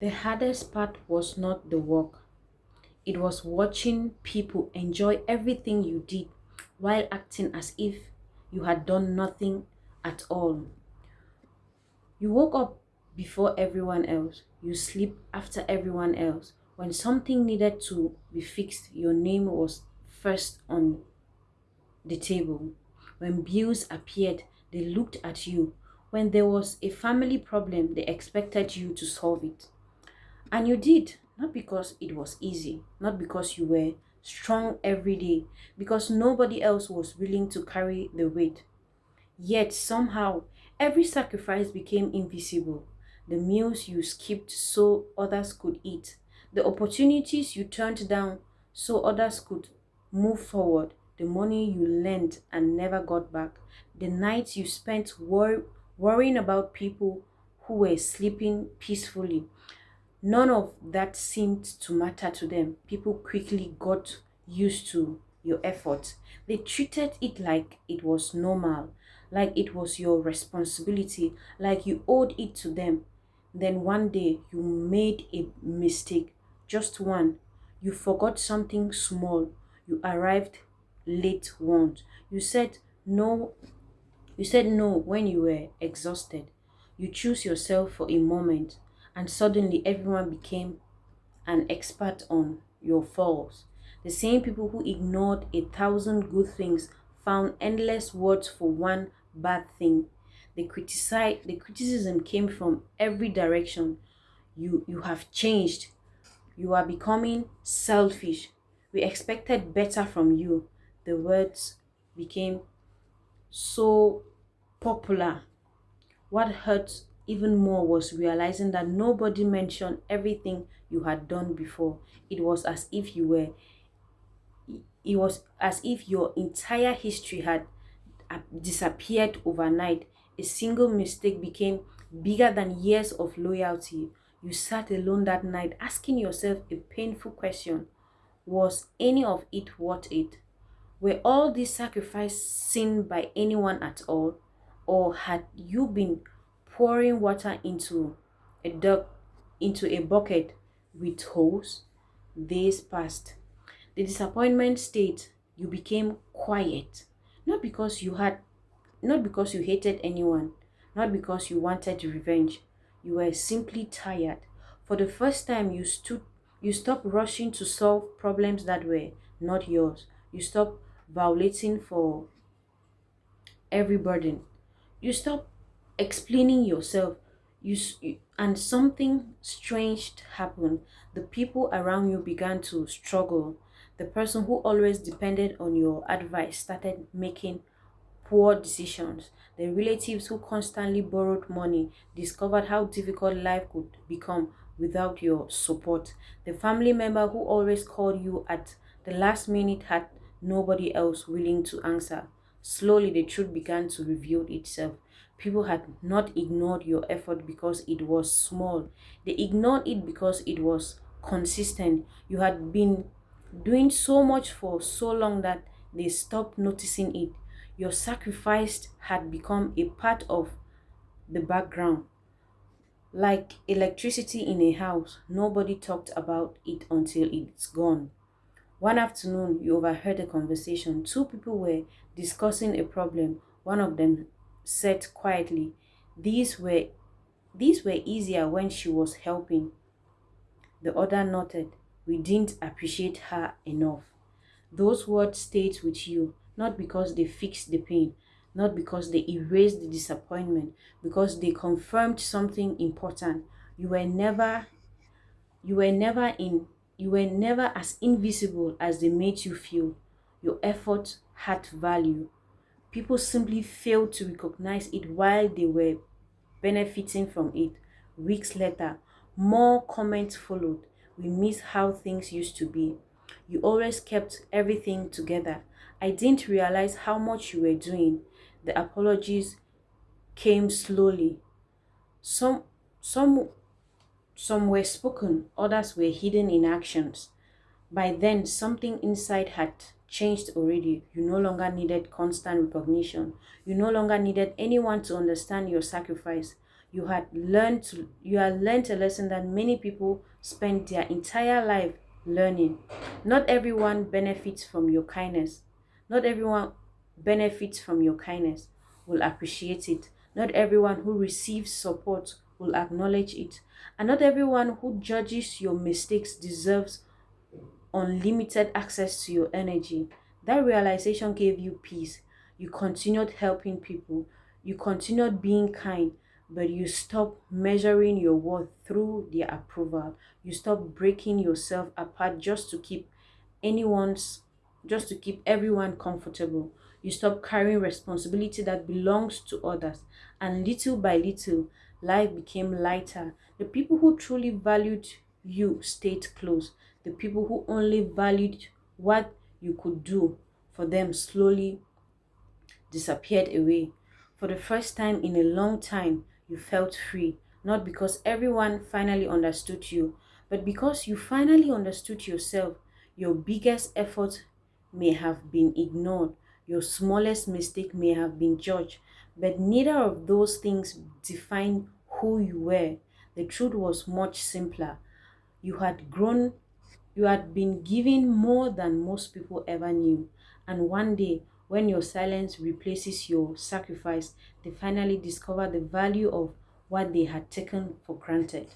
The hardest part was not the work, it was watching people enjoy everything you did while acting as if you had done nothing at all. You woke up before everyone else, you sleep after everyone else. When something needed to be fixed, your name was first on the table. When bills appeared, they looked at you. When there was a family problem, they expected you to solve it. And you did, not because it was easy, not because you were strong every day, because nobody else was willing to carry the weight. Yet somehow, every sacrifice became invisible. The meals you skipped so others could eat, the opportunities you turned down so others could move forward, the money you lent and never got back, the nights you spent worrying about people who were sleeping peacefully. None of that seemed to matter to them. People quickly got used to your effort. They treated it like it was normal, like it was your responsibility, like you owed it to them. Then one day you made a mistake, just one. You forgot something small. You arrived late once. No you said no when you were exhausted. You choose yourself for a moment, and suddenly everyone became an expert on your faults. The same people who ignored a thousand good things found endless words for one bad thing. The criticism came from every direction. You have changed. You are becoming selfish. We expected better from you. The words became so popular. What hurt even more was realizing that nobody mentioned everything you had done before. It was as if you were it was as if your entire history had disappeared overnight. A single mistake became bigger than years of loyalty. You sat alone that night asking yourself a painful question. Was any of it worth it? Were all these sacrifices seen by anyone at all? Or had you been pouring water a duck into a bucket with hose? Days passed. The disappointment stayed. You became quiet. Not because you had not because you hated anyone, not because you wanted revenge. You were simply tired. For the first time you stopped rushing to solve problems that were not yours. You stopped violating for every burden. You stop explaining yourself. And something strange happened. The people around you began to struggle. The person who always depended on your advice started making poor decisions. The relatives who constantly borrowed money discovered how difficult life could become without your support. The family member who always called you at the last minute had nobody else willing to answer. Slowly, the truth began to reveal itself. People had not ignored your effort because it was small, they ignored it because it was consistent. You had been doing so much for so long that they stopped noticing it. Your sacrifice had become a part of the background, like electricity in a house. Nobody talked about it until it's gone. One afternoon, you overheard a conversation. Two people were discussing a problem. One of them said quietly, These were these were easier when she was helping. The other nodded. We didn't appreciate her enough. Those words stayed with you, not because they fixed the pain, not because they erased the disappointment, because they confirmed something important. You were never you were never in you were never as invisible as they made you feel. Your effort had value. People simply failed to recognize it while they were benefiting from it. Weeks later, more comments followed. We miss how things used to be. You always kept everything together. I didn't realize how much you were doing. The apologies came slowly. Some some some were spoken, others were hidden in actions. By then, something inside had changed already. You no longer needed constant recognition. You no longer needed anyone to understand your sacrifice. You had learned a lesson that many people spend their entire life learning. Not everyone benefits from your kindness. Not everyone benefits from your kindness will appreciate it. Not everyone who receives support will acknowledge it. And not everyone who judges your mistakes deserves unlimited access to your energy. That realization gave you peace. You continued helping people. You continued being kind, but you stopped measuring your worth through their approval. You stopped breaking yourself apart anyone's just to keep everyone comfortable. You stop carrying responsibility that belongs to others. And little by little, life became lighter. The people who truly valued you stayed close. The people who only valued what you could do for them slowly disappeared away. For the first time in a long time, you felt free, not because everyone finally understood you, but because you finally understood yourself. Your biggest effort may have been ignored, your smallest mistake may have been judged, but neither of those things defined who you were. The truth was much simpler. You had grown, you had been given more than most people ever knew. And one day, when your silence replaces your sacrifice, they finally discover the value of what they had taken for granted.